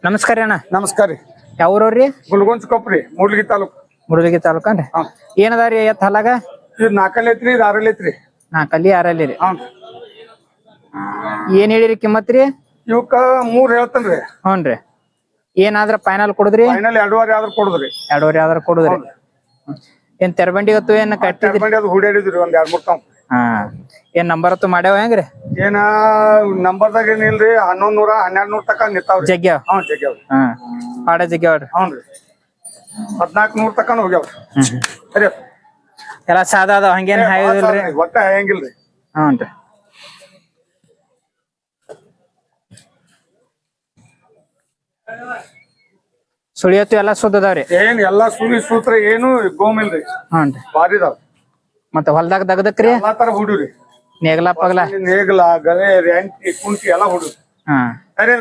ನಮಸ್ಕಾರ ಅಣ್ಣ. ನಮಸ್ಕಾರ ರೀ. ಯಾವ್ರವ್ರಿ? ಗುಲ್ಗೊಂಚ್ ಕೊಪ್ರಿ, ಮೂಡ್ಲಿಗಿ ತಾಲೂಕ್. ಮುರುದಗಿ ತಾಲೂಕನ್ರಿ. ಏನದಾರಿ ಎತ್ ಹಲಾಗ? ಇದು 4 ಐತ್ರಿ, ಇದು 6 ಐತ್ರಿ. 4 6 ರೀ. ಹ್ಞೂ. ಏನ್ ಹೇಳಿರಿ ಕಿಮ್ಮತ್ರಿ? ಇವಕ್ಕ 3 ಹೇಳ್ತೇನ್ರಿ. ಹ್ಞೂನ್ರಿ. ಏನಾದ್ರ ಫೈನಲ್ ಕೊಡುದ್ರಿ? ಫೈನಲ್ 2.5 ಆದ್ರೂ ಕೊಡುದ್ರಿ. 2.5 ಆದ್ರ ಕೊಡುದ್ರಿ. ಏನ್ ತೆರಬಂಡಿಗತ್ತು ಏನ್ ಕಟ್ಟಿದ್ರಿ? ಬಂಡಿ ಅದು ಹುಡಿಯಾಡಿದ್ರಿ ಒಂದ್ 2-3 ತಾವ್. ಹಾ. ಏನ್ ನಂಬರ್ ಅತ್ತು ಮಾಡ್ಯಾವ ಹೆಂಗ್ರಿ? ಏನ ನಂಬರ್ದಾಗ ಏನಿಲ್ರಿ, 1100 1200 ತಕ ನಿಂತಾವ್ರಿ. ಜಗ್ಗ್ಯಾವ? ಹ್ಞೂ ಜಗ್ಗ್ಯಾವ್ರಿ. ಹಾ. ಪಾಡ ಜಗ್ಗ್ಯಾವ್ರಿ. ಹ್ಞೂನ್ರಿ. 1400 ತಕನ ಹೋಗ್ಯಾವ್ರಿ. ಸರಿ. ಎಲ್ಲ ಸಾದಾ ಅದಾವ, ಹಂಗೇನ್ ಹಾಯೋದಿಲ್ರಿ? ಒಟ್ಟ ಹೆಂಗಿಲ್ರಿ. ಹ್ಞೂನ್ರಿ. ಸುಳಿಯತ್ತು ಎಲ್ಲ ಸುದ್ದದಾವ್ರಿ? ಏನ್ ಎಲ್ಲಾ ಸುಳಿ ಸೂತ್ರ ಏನು ಗೋಮಿಲ್ರಿ. ಹ್ಞೂನ್ರಿ. ಬಾರಿದಾವ್. ಮತ್ತ ಹೊಲ್ದಾಗ ದಗದಕ್ರಿ? ಎಲ್ಲಾ ತರ ಹುಡುರಿ. ನೇಗಲ ಪಗಲ? ನೇಗಲ, ಗಲೆ, ರ್ಯಾಂಟಿ, ಕುಂಟಿ ಎಲ್ಲಾ ಹುಡುರಿ. ಹಾ. ಸರಿ.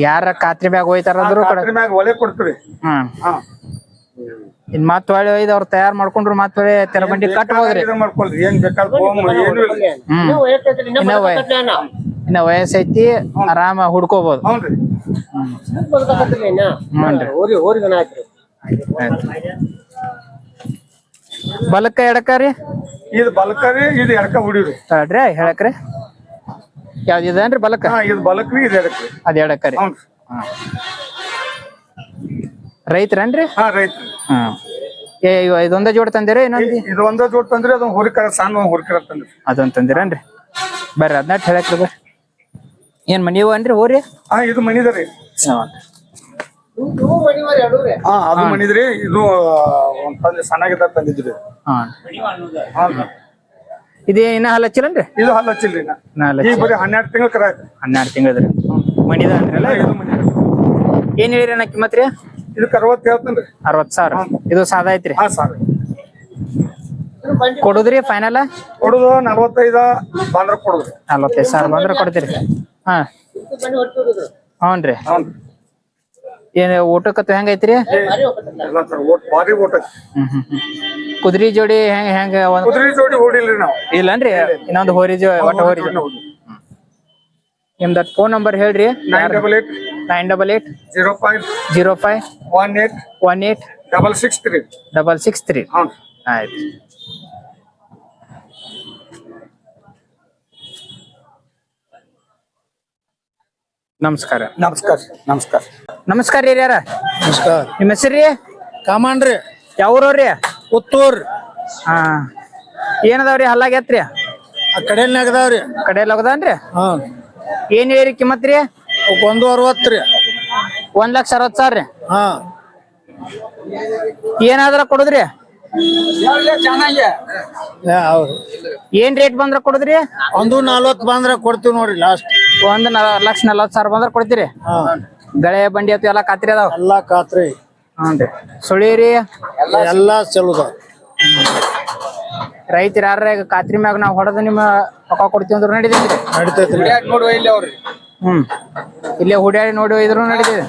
ಯಾರ ಖಾತ್ರಿ ಮ್ಯಾಗ ಹೋಯ್ತಾರಂದ್ರು ಮ್ಯಾಗ ಒಲೆ ಕೊಡ್ತೀವಿ. ಹ್ಮ್. ಇನ್ ಮತ್ ಹೊಳಿ ಒಯ್ದು ಅವ್ರು ತಯಾರ್ ಮಾಡ್ಕೊಂಡ್ರು ಮತ್ ಹೊಳಿ ತೆರಬಂಡಿ ಕಟ್ಬೋದ್ರಿ. ಮಾಡ್ಕೊಳ್ರಿ, ಏನ್ ಬೇಕಾದ್ರೆ ಇನ್ನ ವಯಸ್ಸೈತಿ, ಆರಾಮ ಹುಡ್ಕೋಬಹುದು. ಬಲಕ್ಕ ಎಡಕ್ರಿ? ಇದು ಬಲಕರಿ, ಇದು ಎಡಕ ಹುಡಿವ್ರಿ. ತಡ್ರಿ ಹೇಳಕ್ರಿ. ಯಾವ್ದು ಇದೇನ್ರಿ ಬಲಕ್ಕ? ಇದು ಬಲಕ್ರಿ, ಇದು ಎಡಕ್ರಿ. ಅದ್ ಎಡಕ್ರಿ. ರೈತರೇನ್ರಿ? ಹಾ ರೈತ್ರಿ. ಹ್ಮ್. ಇದೊಂದ ಜೋಡ್ ತಂದಿರಿ? ಇನ್ನೊಂದು ಇದು ಒಂದ ಜೋಡ್ ತಂದ್ರಿ, ಅದೊಂದ್ ಹುರಿಕರ ಸಣ್ಣ ಹುರಿಕರ ತಂದ್ರಿ. ಅದೊಂದ್ ತಂದಿರೇನ್ರಿ? ಬರ್ರಿ ಅದನ್ನ ಹೇಳಕ್ರಿ. ಬರ್ರಿ. ಏನ್ ಮನಿವು ಅನ್ರಿ ಹೋರಿ? ಹಾ ಇದು ಮನಿದರಿ. ಹಾ ಅದು ಮನಿದ್ರಿ. ಇದು ಒಂದ್ ತಂದಿ ಸಣ್ಣಗಿದ್ದ ತಂದಿದ್ರಿ. ಇದೇ ಇನ್ನ ಹಲ್ಲ ಹಚ್ಚಿಲ್ಲನ್ರಿ? ಇದು ಹಲ್ಲ ಹಚ್ಚಿಲ್ರಿ. ಈಗ ಬರೀ 12 ತಿಂಗಳ ಕರ ಆಯ್ತು. 12 ತಿಂಗಳದ್ರಿ. ಮನಿದ ಅನ್ರಲ್ಲ? ಇದು ಮನಿ. ಏನ್ ಹೇಳಿರಿ ಅಣ್ಣ ಕಿಮ್ಮತ್ರಿ? ಇದಕ್ಕೆ 60 ಹೇಳ್ತೇನ್ರಿ. 60,000. ಇದು ಸಾದಾ ಐತ್ರಿ? ಹಾ ಸಾರಿ. ಕೊಡುದ್ರಿ ಫೈನಲ್? ಕೊಡುದು 45 ಬಂದ್ರ ಕೊಡುದ್ರಿ. 45,000 ಬಂದ್ರ ಕೊಡ್ತೀರಿ? ಹಾ. ಹ್ಞೂನ್ರಿ. ಏನ್ ಊಟಕ್ಕತ್ತು ಹೆಂಗ ಐತ್ರಿ? ಭಾರಿ ಊಟ. ಕುದುರಿ ಜೋಡಿ ಹೆಂಗ? ಕುದುರೆ ಜೋಡಿ ಹೊಡಿಲ್ರಿ ನಾವು. ಇಲ್ಲನ್ರಿ? ಇನ್ನೊಂದು ಹೋರಿ ಒಟ್ಟ ಹೋರಿ. ನಿಮ್ದ ಫೋನ್ ನಂಬರ್ ಹೇಳ್ರಿ. 988 05 18 663. ಆಯ್ತು. ನಮಸ್ಕಾರ. ನಮಸ್ಕಾರ. ನಮಸ್ಕಾರ. ನಮಸ್ಕಾರ ರೀ. ಯಾರ? ನಮಸ್ಕಾರ. ನಿಮ್ಮ ಹೆಸರಿ? ಕಾಮಣ್ರಿ. ಯಾವ್ರವ್ರಿ? ಪುತ್ತೂರ್. ಹಾ. ಏನದಾವ್ರಿ ಹಲ್ಲಾಗ ಎತ್ರಿ? ಆ ಕಡೆಯಲ್ನಾಗದಾವ್ರಿ. ಕಡೆಯಲ್ಲಿ ಹೋಗದನ್ರಿ? ಹಾ. ಏನ್ ಹೇಳಿರಿ ಕಿಮ್ಮತ್ರಿ? 160 ರೀ. 1,60,000 ರೀ. ಹಾ. ಏನಾದ್ರ ಕೊಡುದ್ರಿ? ಏನ್ ರೇಟ್ ಬಂದ್ರ ಕೊಡುದ್ರಿ? 140 ಬಂದ್ರ ಕೊಡ್ತೀವಿ ನೋಡ್ರಿ ಲಾಸ್ಟ್. 1,40,000 ಬಂದ್ರ ಕೊಡ್ತೀರಿ? ಗಳೆ ಬಂಡಿ ಅತ್ತು ಎಲ್ಲಾ ಖಾತ್ರಿ ಅದಾವ? ಎಲ್ಲಾ ಖಾತ್ರಿ. ಹ್ಞೂನ್ರಿ. ಸುಳಿರಿ? ಎಲ್ಲಾ ಚಲೋದ. ರೈತರ ಯಾರ ಖಾತ್ರಿ ಮ್ಯಾಗ ನಾವ್ ಹೊಡೆದ ನಿಮ್ಮ ರೊಕ್ಕ ಕೊಡ್ತೀವಿ ಅಂದ್ರ ನಡಿತೈತ್ರಿ? ನಡಿತೈತ್ರಿ. ಹ್ಮ್. ಇಲ್ಲೇ ಹುಡ್ಯಾಡಿ ನೋಡಿ ಇದ್ರು ನಡಿತೈತಿ.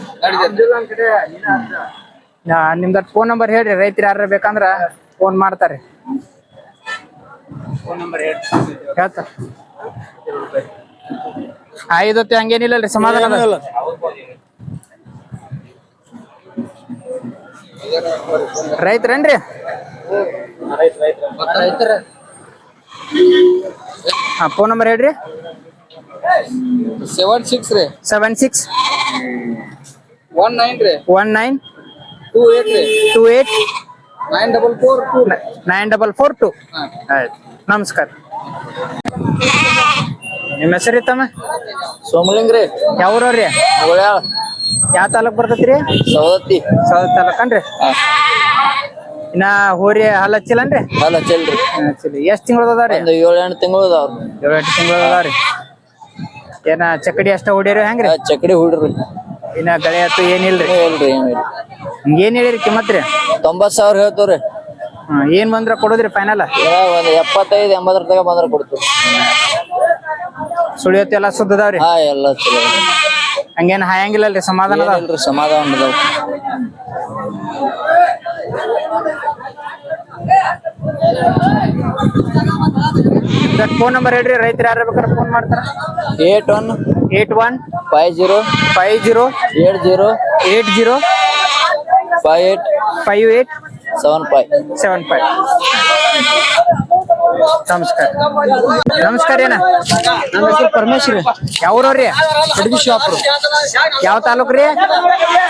ನಿಮ್ದ ಫೋನ್ ನಂಬರ್ ಹೇಳ್ರಿ. ರೈತರ ಯಾರ ಬೇಕಂದ್ರ ಫೋನ್ ಮಾಡ್ತಾರೆ. ಹೇಳ್ತ 5 ಹಂಗೇನಿಲ್ಲಲ್ರಿ? ಸಮಾಧಾನ? ರೈತರೇನ್ರಿ? ಹಾ. ಫೋನ್ ನಂಬರ್ ಹೇಳ್ರಿ. 76 76 19 19 28 944 9442. ಆಯ್ತು. ನಮಸ್ಕಾರ. ನಿಮ್ಮ ಹೆಸರು ತಮ್ಮ? ಸೋಮಲಿಂಗ್ರಿ. ಯಾವ್ರವ್ರಿ? ಯಾವ ತಾಲೂಕ್ ಬರ್ತೈತ್ರಿ? ಸವದತ್ತಿ. ಸವದತ್ತಿ ತಾಲೂಕನ್ರಿ? ಇನ್ನ ಹೋರಿ ಹಲ್ಲ ಹಚ್ಚಿಲ್ಲನ್ರಿ? ಅಲ್ಲ ಚೆಲ್ರಿ. ಎಷ್ಟ್ ತಿಂಗಳು ಅದಾವ್ರಿ? 7-8 ತಿಂಗಳು ಅದಾವ್ರಿ. 7-8 ತಿಂಗಳು ಅದಾವ್ರಿ. ಏನ ಚಕಡಿ ಅಷ್ಟ ಹೊಡಿರಿ ಹೆಂಗ್ರಿ? ಚಕಡಿ ಹುಡ್ರಿ. ಇನ್ನ ಗಳೆ ಅತ್ತು ಏನಿಲ್ರಿ? ಇಲ್ರಿ ಏನಿಲ್ಲ. ಏನ್ ಹೇಳಿರಿ ಕಿಮ್ಮತ್ರಿ? 90,000 ಹೇಳ್ತವ್ರಿ. ಏನ್ ಬಂದ್ರ ಕೊಡುದ್ರಿ ಫೈನಲ್? ಒಂದ್ 75-80 ತಗ ಬಂದ್ರ ಕೊಡ್ತೀವಿ. ಸುಳಿಯತ್ತು ಎಲ್ಲ ಸುದ್ದದಾವ್ರಿ? ಹಾ ಎಲ್ಲ ಚಲೋ. ಹಂಗೇನ್ ಹಾಯಂಗಿಲ್ಲಲ್ರಿ? ಸಮಾಧಾನ ಅದಾವ್ರಿ? ಸಮಾಧಾನ ಅದಾವ. ಫೋನ್ ನಂಬರ್ ಹೇಳ್ರಿ, ರೈತರು ಯಾರು ಬೇಕಾದ್ರೆ ಫೋನ್ ಮಾಡ್ತಾರ. 81 81 50 50 80 80 58 58 75 75. ನಮಸ್ಕಾರ. ನಮಸ್ಕಾರ ಏನ ನಮ್ಮ ಹೆಸರು ಪರಮೇಶ್ವರಿ. ಯಾವ್ರವ್ರಿ? ಅಡಗಿ ಶಾಪ್ರು. ಯಾವ ತಾಲೂಕ್ ರೀ?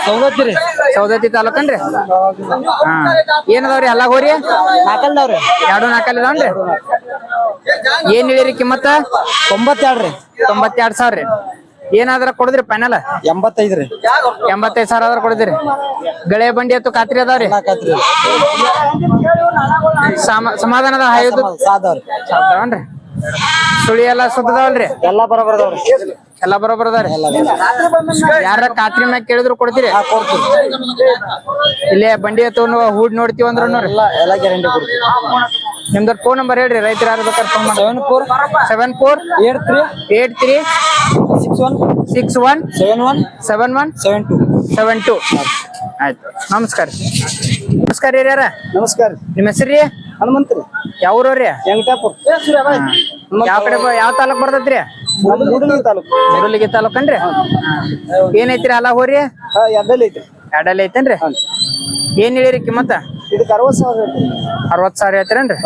ಸೌದತ್ತಿ ರೀ. ಸೌದತ್ತಿ ತಾಲೂಕನ್ರಿ? ಹಾ ಏನದವ್ರಿ ಎಲ್ಲ ಹೋರಿ? ನಾಲ್ಕಲ್ದವ್ರಿ. 2 4 ಇದಾವನ್ರಿ? ಏನ್ ಹೇಳಿರಿ ಕಿಮ್ಮತ್ತ? 92 ರೀ. 92,000 ರೀ. ಏನಾದ್ರ ಕೊಡಿದ್ರಿ ಫೈನಲ್? 85 ರೀ. 85,000 ಆದ್ರ ಕೊಡಿದ್ರಿ. ಗಳೆ ಬಂಡಿ ಎತ್ತು ಖಾತ್ರಿ ಅದಾವ್ರಿ? ಸಮಾಧಾನದ ಹಾಯ್ದು ಸಾದವ್ರಿ. ಸಾಧ್ಯವನ್ರಿ? ಸುಳಿ ಎಲ್ಲ ಸುತ್ತದವಲ್ರಿ? ಎಲ್ಲ ಬರೋಬರ್ ಅದಾವ್ರಿ. ಎಲ್ಲ ಬರೋಬರ್ ಅದಾವ್ರಿ. ಯಾರ ಖಾತ್ರಿ ಮ್ಯಾಗ ಕೇಳಿದ್ರು ಕೊಡ್ತೀರಿ? ಕೊಡ್ತೀವಿ. ಇಲ್ಲೇ ಬಂಡಿ ಎತ್ತು ಹೂಡ್ ನೋಡ್ತೀವಿ ಅಂದ್ರ ಎಲ್ಲ ಗ್ಯಾರಂಟಿ ಕೊಡ್ತೀವಿ. ನಿಮ್ದು ಫೋನ್ ನಂಬರ್ ಹೇಳ್ರಿ, ರೈತರು ಯಾರು ಬೇಕಾದ್ರೆ ಫೋನ್ ಮಾಡಿ. 74 83 61 71 72. ಆಯ್ತು. ನಮಸ್ಕಾರ. ನಮಸ್ಕಾರ ರೀ ಯಾರ? ನಮಸ್ಕಾರ. ನಿಮ್ಮ ಹೆಸರು? ಹನುಮಂತ್ರಿ. ಯಾವ್ರವ್ರಿ? ವೆಂಕಟಾಪುರ. ಯಾವ ಕಡೆ ಯಾವ ತಾಲೂಕ್ ಬರ್ತೈತ್ರಿ? ಮೂಡಲಗಿ ತಾಲೂಕು. ಮೂಡಲಗಿ ತಾಲೂಕನ್ರಿ? ಏನೈತ್ರಿ ಅಲ್ಲ ಹೋರಿ? ಎಡ್ಡಲ್ಲಿ ಐತ್ರಿ. ಎರಡಲ್ಲಿ ಐತೇನ್ರಿ? ಏನ್ ಹೇಳಿರಿ ಕಿಮ್ಮತ್ತ? ಇದಕ್ಕೆ 60,000 ಐತ್ರಿ. 60,000 ಐತ್ರೇನ್ರಿ?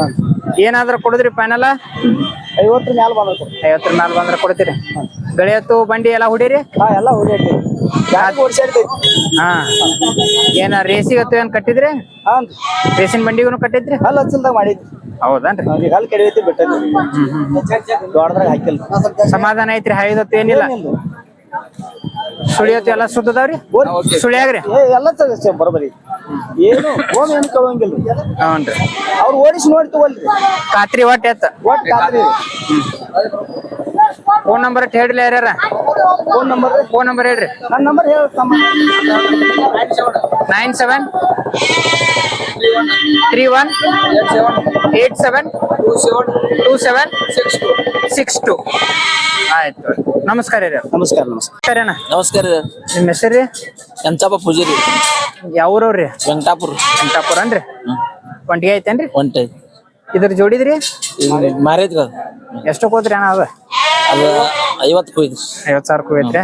ಏನಾದ್ರ ಕೊಡುದ್ರಿ ಫೈನಲ್? 50 ಮ್ಯಾಲ ಬಂದ್ರಿ. 50 ಮ್ಯಾಲ ಬಂದ್ರ ಕೊಡ್ತೀರಿ. ಗಳೆ ಎತ್ತು ಬಂಡಿ ಎಲ್ಲ ಹೊಡೀರಿ? ಎಲ್ಲ ಹೊಡಿಯೈತಿ. ಗಾಡಿ ಓಡಿಸೈತಿ. ಹಾ ಏನ ರೇಸಿಗತ್ತು ಏನ್ ಕಟ್ಟಿದ್ರಿ? ಹಾನ್ರಿ. ರೇಸಿನ ಬಂಡಿಗೂ ಕಟ್ಟಿದ್ರಿ? ಅಲ್ಲಿ ಹಚ್ಚಲ್ದಾಗ ಮಾಡಿದ್ರಿ. ಹೌದನ್ರಿ? ಈಗ ಅಲ್ಲಿ ಕೆಡವೈತಿ ಬಿಟ್ಟಲ್ಲಿ. ದೊಡ್ಡದ್ರಾಗ ಹಾಕಿಲ್ಲ. ಸಮಾಧಾನ ಐತ್ರಿ? ಹಾಯ್ದತ್ತು ಏನಿಲ್ಲ? ಸುಳಿಯತ್ತು ಎಲ್ಲ ಸುತ್ತದವ್ರಿ? ಸುಳಿಯಾಗ್ರಿ? ಎಲ್ಲ ಬರೋಬರಿ. ಏನು ಓಮ್ ಏನು ಕೇಳೋಂಗಿಲ್ರಿ. ಹ್ಞೂನ್ರಿ. ಅವ್ರು ಓಡಿಸಿ ನೋಡಿ ತಗೊಳ್ರಿ. ಖಾತ್ರಿ ಒಟ್ಟು ಎತ್ತ? ಒಟ್ಟು ಖಾತ್ರಿ. ಫೋನ್ ನಂಬರ್ ಹೇಳ್ರಿ ಯಾರ್ಯಾರ? ಫೋನ್ ನಂಬರ್ ಹೇಳ್ರಿ. ನನ್ನ ನಂಬರ್ ಹೇಳ. 97 31 87 27 62. ಆಯ್ತು. ನಮಸ್ಕಾರ ರೀ. ನಮಸ್ಕಾರ. ನಮಸ್ಕಾರ ಅಣ್ಣ. ನಮಸ್ಕಾರ ರೀ. ನಿಮ್ಮ ಹೆಸರು ರೀ? ಎಂಚಪ್ಪ ಪೂಜಾರಿ. ಯಾವ್ರವ್ರಿ? ವೆಂಕಟಾಪುರ. ವೆಂಕಟಾಪುರ ಅನ್ರಿ? ಒಂಟಿಗೆ ಐತೇನ್ರಿ? ಒಂಟೆ ಇದ್ರ ಜೋಡಿದ್ರಿ? ಮಾರೈತ್ರಿ. ಎಷ್ಟು ಹೋದ್ರಿ ಅಣ್ಣ ಅದು? ಅದು 50 ಕೊಯ್ದ್ರಿ. 50,000 ಐತ್ರಿ?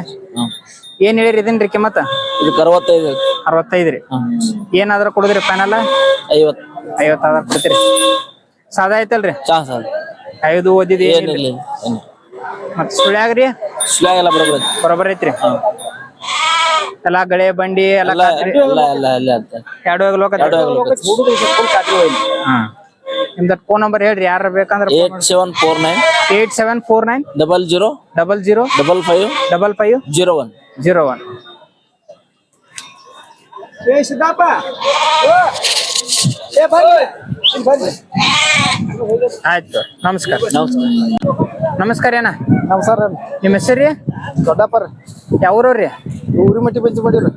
ಏನ್ ಹೇಳಿರಿ ಇದನ್ರಿ ಕಿಮ್ಮತ್ತ? ಇದಕ್ಕೆ 65. 65 ರೀ. ಏನಾದ್ರ ಕೊಡುದ್ರಿ ಫೈನಲ್? 50. 50 ಆದ್ರ ಕೊಡ್ತೀರಿ. ಸಾದಾ ಐತಲ್ರಿ? ಚಾ ಸರ್. 5 ಓದಿದಿ ಏನಿಲ್ಲ. ಮತ್ ಸುಳ್ಯಾಗ್ರಿ? ಸ್ಲಾಗ್ ಎಲ್ಲ ಬರೋಬರ್. ಬರೋಬರ್ ಐತ್ರಿ? ಎಲ್ಲಾ ಗಳೆ ಬಂಡಿ ಎಲ್ಲ ಖಾತ್ರಿ? ಎರಡು ನಿಮ್ದ ಫೋನ್ ನಂಬರ್ ಹೇಳ್ರಿ, ಯಾರ ಬೇಕಂದ್ರ? 8749 8749 00 00 55 55 01 01. ಆಯ್ತು. ನಮಸ್ಕಾರ. ನಮಸ್ಕಾರ ಅಣ್ಣ. ನಮಸ್ಕಾರ. ನಿಮ್ಮ ಹೆಸರು ರೀ? ದೊಡ್ಡಪ್ಪರ. ಯಾವ್ರವ್ರಿ? ಊರಿಮಟ್ಟಿ ಬೆಂಚಿ ಮಾಡಿರಿ.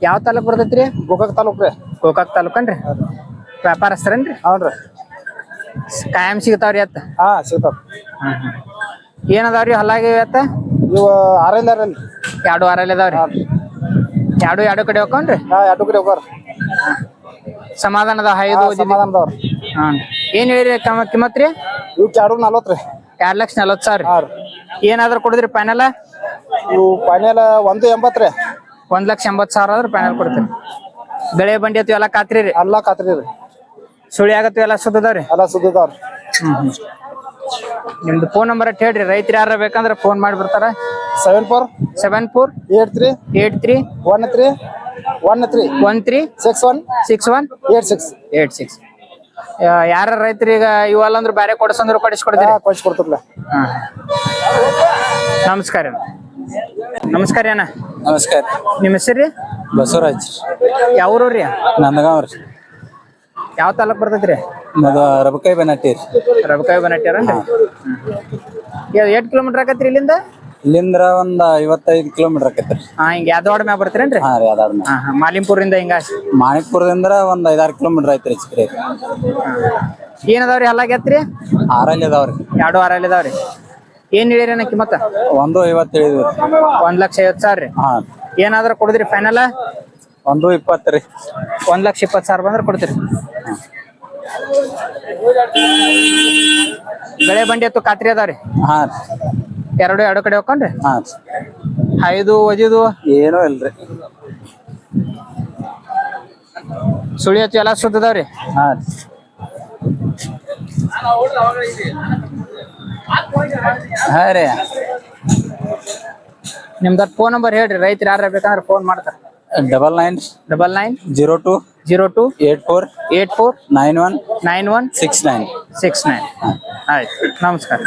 ಯಾವ ತಾಲೂಕ್ ಬರ್ತೈತ್ರಿ? ಗೋಕಾಕ್ ತಾಲೂಕ್ ರೀ. ಗೋಕಾಕ್ ತಾಲೂಕನ್ರಿ? ವ್ಯಾಪಾರಸ್ಥರನ್ರಿ? ಹೌನ್ರಿ. ಕಾಯಂ ಸಿಗ್ತಾವ್ರಿ ಅತ್ತ? ಹಾ ಸಿಗ್ತಾವ. ಏನದಾವ್ರಿ ಹಲ್ಲಾಗಿ ಅತ್ತ? ಇವ ಆರಲ್ರಿ. 2 ಆರಲ್ ಅದಾವ್ರಿ? ಎರಡು ಕಡೆ ಹೋಗ್ಕೊಂಡ್ರಿ? ಹಾ 2 ಕಡೆ ಹೋಗಾರ. ಸಮಾಧಾನದ ಹಾಯ್ದು ಸಮಾಧಾನದವ್ರಿ. ಏನ್ ಹೇಳಿರಿ ಕಿಮ್ಮತ್ ರೀ? ಇವಕ್ಕೆ 240 ರೀ. 2,40,000 ಹಾ ರೀ. ಏನಾದ್ರು ಕೊಡಿದ್ರಿ ಫೈನಲ್? ಇವು ಫೈನಲ್ 180 ರೀ. 1,80,000 ಆದ್ರೆ ಫೈನಲ್ ಕೊಡ್ತೀರಿ. ಗಳೆ ಬಂಡಿ ಅತ್ತು ಎಲ್ಲ ಖಾತ್ರಿ ರೀ? ಎಲ್ಲ ಖಾತ್ರಿ ರೀ. ಸುಳಿ ಆಗತ್ತು ಎಲ್ಲ ಸುತ್ತದವ್ರಿ? ಎಲ್ಲ ಸುದ್ದದವ್ರಿ. ನಿಮ್ದು ಫೋನ್ ನಂಬರ್ ಹೇಳ್ರಿ, ರೈತರು ಯಾರ ಬೇಕಂದ್ರೆ ಫೋನ್ ಮಾಡಿ ಬರ್ತಾರ. 74 83 13 13 61 86. ಯಾರ ರೈತರೀಗ ಇವಲ್ಲ ಅಂದ್ರೆ ಬೇರೆ ಕೊಡ್ಸಂದ್ರು ಕೊಡಿಸ್ಕೊಡ್ತೀರಿ? ಕೊಡ್ತಿರ್ಲ. ನಮಸ್ಕಾರ. ನಮಸ್ಕಾರ ಅಣ್ಣ. ನಮಸ್ಕಾರ. ನಿಮ್ಮ ಹೆಸರು? ಬಸವರಾಜ್. ಯಾವ್ರವ್ರಿ? ನಂದಗಾಂವ್ ರೀ. ಯಾವ ತಾಲೂಕ್ ಬರ್ತೈತ್ರಿ? ಅದು ರಬಕಾಯಿ ಬನಟ್ಟಿ ರೀ. ರಬಕಾಯಿ ಬನಟ್ಟಿ. ಎಷ್ಟು ಕಿಲೋಮೀಟರ್ ಆಕತ್ರಿ ಇಲ್ಲಿಂದ? ಇಲ್ಲಿಂದ್ರ ಒಂದ್ 55 ಕಿಲೋಮೀಟರ್ ಆಕೈತ್ರಿ. ಹಿಂಗ ಯಾದವಾಡ ಮ್ಯಾಗ ಬರ್ತೀರೇನ್ರಿ? ಹಾ ರೀ ಅದಾದ್ಮೇಲೆ ಮಾಲಿಂಪುರದಿಂದ ಹಿಂಗ ಮಾಣಿಕ್ಪುರದಿಂದ ಒಂದ್ 5-6 ಕಿಲೋಮೀಟರ್ ಐತ್ರಿ. ಚಿಕ್ರಿ ಏನದಾವ್ರಿ ಹಲ್ಲಾಗ್ಯತ್ರಿ? ಆರಲ್ಲಿ ಅದಾವ್ರಿ. 2 ಆರಲ್ ಅದಾವ್ರಿ. ಏನ್ ಹೇಳಿರಿ ಅಣ್ಣ ಕಿಮ್ಮತ್ತ? 150 ಹೇಳಿದ್ವಿ. 1,50,000 ರೀ. ಹಾ ಏನಾದ್ರ ಕೊಡಿದ್ರಿ ಫೈನಲ್? 120 ರೀ. 1,20,000 ಬಂದ್ರೆ ಕೊಡ್ತೀರಿ. ಗಳೆ ಬಂಡಿ ಎತ್ತು ಖಾತ್ರಿ ಅದಾವ್ರಿ? ಹಾ ಎರಡು ಕಡೆ ಹೋಗ್ಕೊಂಡ್ರಿ ಹಾ ಐದು ಒಜಿದು ಏನೂ ಇಲ್ರಿ. ಸುಳಿ ಹಚ್ಚಿ ಎಲ್ಲ ಸುತ್ತದವ್ರಿ. ಹಾ ಹಾ ರೀ. ನಿಮ್ದ ಫೋನ್ ನಂಬರ್ ಹೇಳ್ರಿ, ರೈತರು ಯಾರ ಬೇಕಂದ್ರೆ ಫೋನ್ ಮಾಡ್ತಾರೆ. 99 99 02 02 84 84 91 91 69. 69. ಆಯ್ತು, ನಮಸ್ಕಾರ.